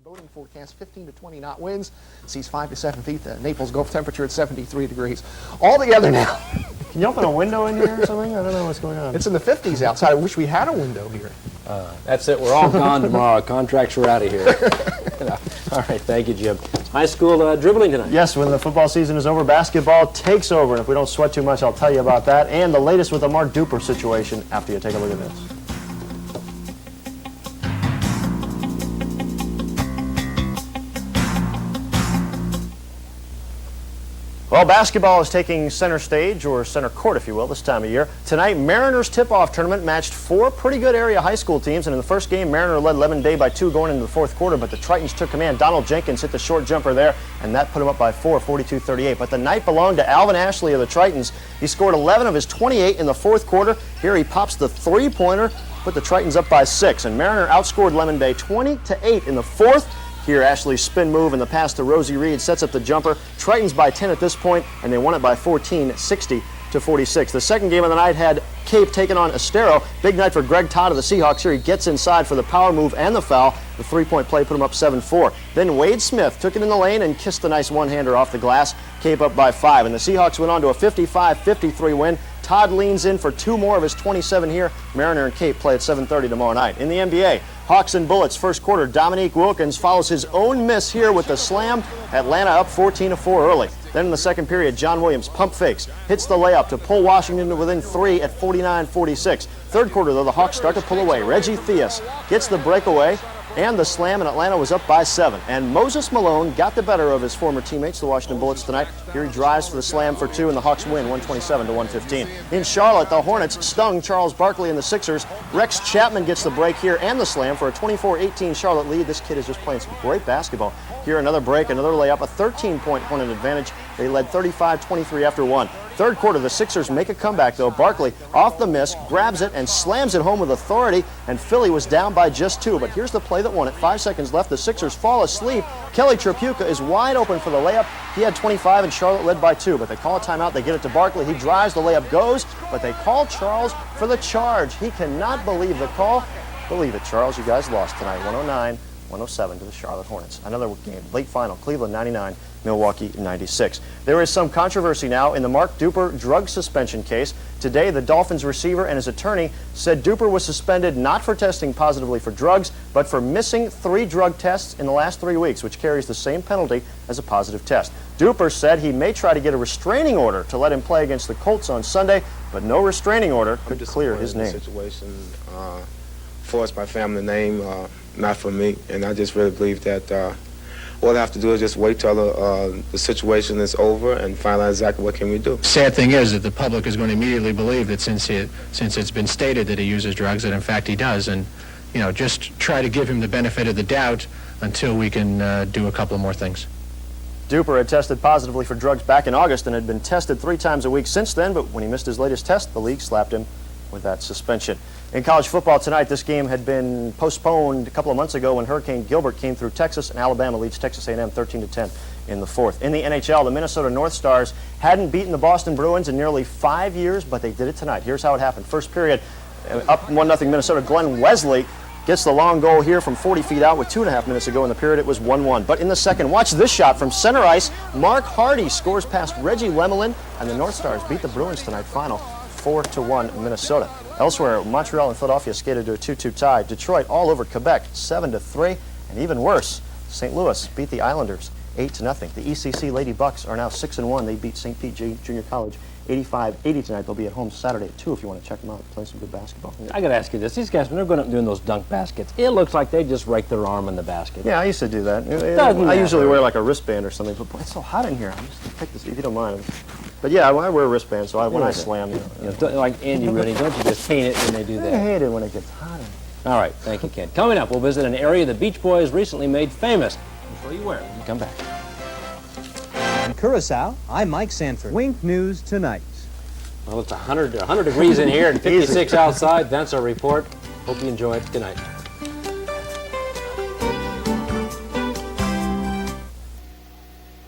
Boating forecast 15 to 20 knot winds, seas 5 to 7 feet. The Naples Gulf temperature at 73 degrees. All together now. Can you open a window in here or something? I don't know what's going on. It's in the 50s outside. I wish we had a window here. That's it. We're all gone tomorrow. Contracts are out of here. All right. Thank you, Jim. High school dribbling tonight. Yes, when the football season is over, basketball takes over. And if we don't sweat too much, I'll tell you about that and the latest with the Mark Duper situation after you take a look at this. Well, basketball is taking center stage, or center court, if you will, this time of year. Tonight, Mariners tip-off tournament matched four pretty good area high school teams, and in the first game, Mariner led Lebanon-Day by 2 going into the fourth quarter, but the Tritons took command. Donald Jenkins hit the short jumper there, and that put him up by 4, 42-38. But the night belonged to Alvin Ashley of the Tritons. He scored 11 of his 28 in the fourth quarter. Here he pops the three-pointer, put the Tritons up by 6, and Mariner outscored Lebanon-Day 20-8 in the fourth. Here, Ashley's spin move and the pass to Rosie Reed sets up the jumper. Tritons by 10 at this point, and they won it by 14, 60-46. The second game of the night had Cape taking on Estero. Big night for Greg Todd of the Seahawks here. He gets inside for the power move and the foul. The three-point play put him up 7-4. Then Wade Smith took it in the lane and kissed the nice one-hander off the glass. Cape up by 5, and the Seahawks went on to a 55-53 win. Todd leans in for 2 more of his 27 here. Mariner and Cape play at 7:30 tomorrow night. In the NBA, Hawks and Bullets first quarter. Dominique Wilkins follows his own miss here with the slam. Atlanta up 14-4 early. Then in the second period, John Williams pump fakes, hits the layup to pull Washington to within 3 at 49-46. Third quarter, though, the Hawks start to pull away. Reggie Theus gets the breakaway and the slam, and Atlanta was up by 7. And Moses Malone got the better of his former teammates, the Washington Bullets, tonight. Here he drives for the slam for 2, and the Hawks win 127-115. In Charlotte, the Hornets stung Charles Barkley and the Sixers. Rex Chapman gets the break here and the slam for a 24-18 Charlotte lead. This kid is just playing some great basketball. Here, another break, another layup, a 13-point Hornet advantage. They led 35-23 after 1. Third quarter, the Sixers make a comeback, though. Barkley, off the miss, grabs it and slams it home with authority, and Philly was down by just 2. But here's the play that won it. 5 seconds left. The Sixers fall asleep. Kelly Tripucka is wide open for the layup. He had 25, and Charlotte led by 2. But they call a timeout. They get it to Barkley. He drives. The layup goes, but they call Charles for the charge. He cannot believe the call. Believe it, Charles. You guys lost tonight, 109-107 to the Charlotte Hornets. Another game, late final, Cleveland 99, Milwaukee 96. There is some controversy now in the Mark Duper drug suspension case. Today, the Dolphins receiver and his attorney said Duper was suspended not for testing positively for drugs, but for missing 3 drug tests in the last 3 weeks, which carries the same penalty as a positive test. Duper said he may try to get a restraining order to let him play against the Colts on Sunday, but no restraining order could clear his name. Situation forced my family name, not for me, and I just really believe that all I have to do is just wait till the situation is over and find out exactly what can we do. Sad thing is that the public is going to immediately believe that since it's been stated that he uses drugs, that in fact he does, and just try to give him the benefit of the doubt until we can do a couple more things. Duper had tested positively for drugs back in August and had been tested 3 times a week since then, but when he missed his latest test, the league slapped him with that suspension. In college football tonight, this game had been postponed a couple of months ago when Hurricane Gilbert came through Texas, and Alabama leads Texas A&M 13-10 in the fourth. In the NHL, the Minnesota North Stars hadn't beaten the Boston Bruins in nearly 5 years, but they did it tonight. Here's how it happened. First period, up 1-0 Minnesota. Glenn Wesley gets the long goal here from 40 feet out with 2.5 minutes to go in the period. It was 1-1. But in the second, watch this shot from center ice. Mark Hardy scores past Reggie Lemelin, and the North Stars beat the Bruins tonight. Final 4-1 Minnesota. Elsewhere, Montreal and Philadelphia skated to a 2-2 tie. Detroit all over Quebec, 7-3. And even worse, St. Louis beat the Islanders 8-0. The ECC Lady Bucks are now 6-1. They beat St. Pete Junior College 85-80 tonight. They'll be at home Saturday at 2 if you want to check them out. Playing some good basketball. I got to ask you this. These guys, when they're going up and doing those dunk baskets, it looks like they just rake their arm in the basket. Yeah, I used to do that. I usually wear like a wristband or something, but boy, it's so hot in here. I'm just take this if you don't mind. But yeah, I wear a wristband, so when I slam, like Andy Rooney, don't you just hate it when they do that? I hate it when it gets hot. All right, thank you, Ken. Coming up, we'll visit an area the Beach Boys recently made famous. We'll show you where. Come back. In Curacao, I'm Mike Sanford. Wink News Tonight. Well, it's 100 degrees in here and 56 outside. That's our report. Hope you enjoy it. Good night.